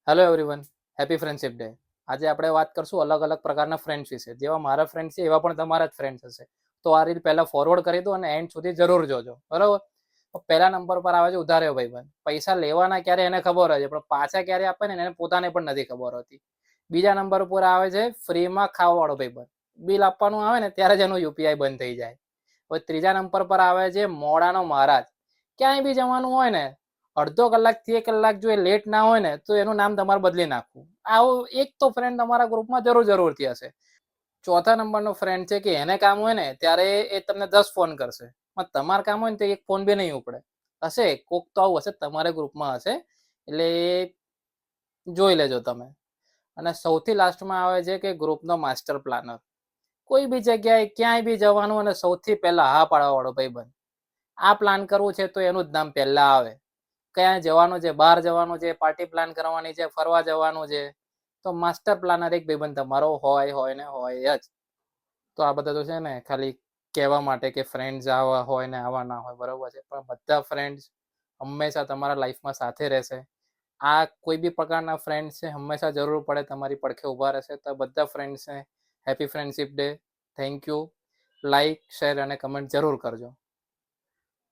Hello everyone, happy friendship day. આજે આપણે વાત કરશું અલગ અલગ પ્રકારના ફ્રેન્ડ્સ વિશે. જેવા મારા ફ્રેન્ડ છે એવા પણ તમારા જ ફ્રેન્ડ્સ હશે. તો આ રીત પહેલા ફોરવર્ડ કરી દો અને એન્ડ સુધી જરૂર જોજો, બરાબર. પહેલા નંબર પર આવે છે ઉધાર્યો ભાઈબંધ. પૈસા લેવાના ક્યારે એને ખબર હોય છે, પણ પાછા ક્યારે આપે ને એને પોતાને પણ નથી ખબર હોતી. બીજા નંબર પર આવે છે ફ્રીમાં ખાવાવાળો ભાઈબંધ. બિલ આપવાનું આવે ને ત્યારે જ એનું યુપીઆઈ બંધ થઈ જાય. હવે ત્રીજા નંબર પર આવે છે મોડાનો મહારાજ. ક્યાંય બી જવાનું હોય ને, અડધો કલાકથી 1 કલાક જો એ લેટ ના હોય ને તો એનું નામ તમારે બદલી નાખવું. આવું એક તો ફ્રેન્ડ તમારા ગ્રુપમાં જરૂરથી હશે. ચોથા નંબરનો ફ્રેન્ડ છે કે એને કામ હોય ને ત્યારે એ તમને 10 ફોન કરશે, પણ તમારે કામ હોય ને તો એક ફોન બી નહીં ઉપડે. હશે કોક તો આવું હશે, તમારા ગ્રુપમાં હશે, એટલે જોઈ લેજો તમે. અને સૌથી લાસ્ટમાં આવે છે કે ગ્રુપનો માસ્ટર પ્લાનર. કોઈ બી જગ્યાએ ક્યાંય બી જવાનું અને સૌથી પહેલા હા પાડવાવાળો ભાઈબંધ. આ પ્લાન કરવું છે તો એનું જ નામ પહેલા આવે. ક્યાં જવાનું છે, બહાર જવાનું છે, પાર્ટી પ્લાન કરવાની છે, ફરવા જવાનું છે, તો માસ્ટર પ્લાનર એક ભાઈબંધ તમારો હોય ને હોય જ. તો આ બધા તો છે ને ખાલી કહેવા માટે કે ફ્રેન્ડ્સ આવા હોય ને આવા ના હોય, બરાબર છે, પણ બધા ફ્રેન્ડ્સ હંમેશા તમારા લાઈફમાં સાથે રહેશે. આ કોઈ બી પ્રકારના ફ્રેન્ડ્સ છે હંમેશા જરૂર પડે તમારી પડખે ઊભા રહેશે. તો બધા ફ્રેન્ડ્સને happy friendship day. Thank you. Like, share અને કમેન્ટ જરૂર કરજો.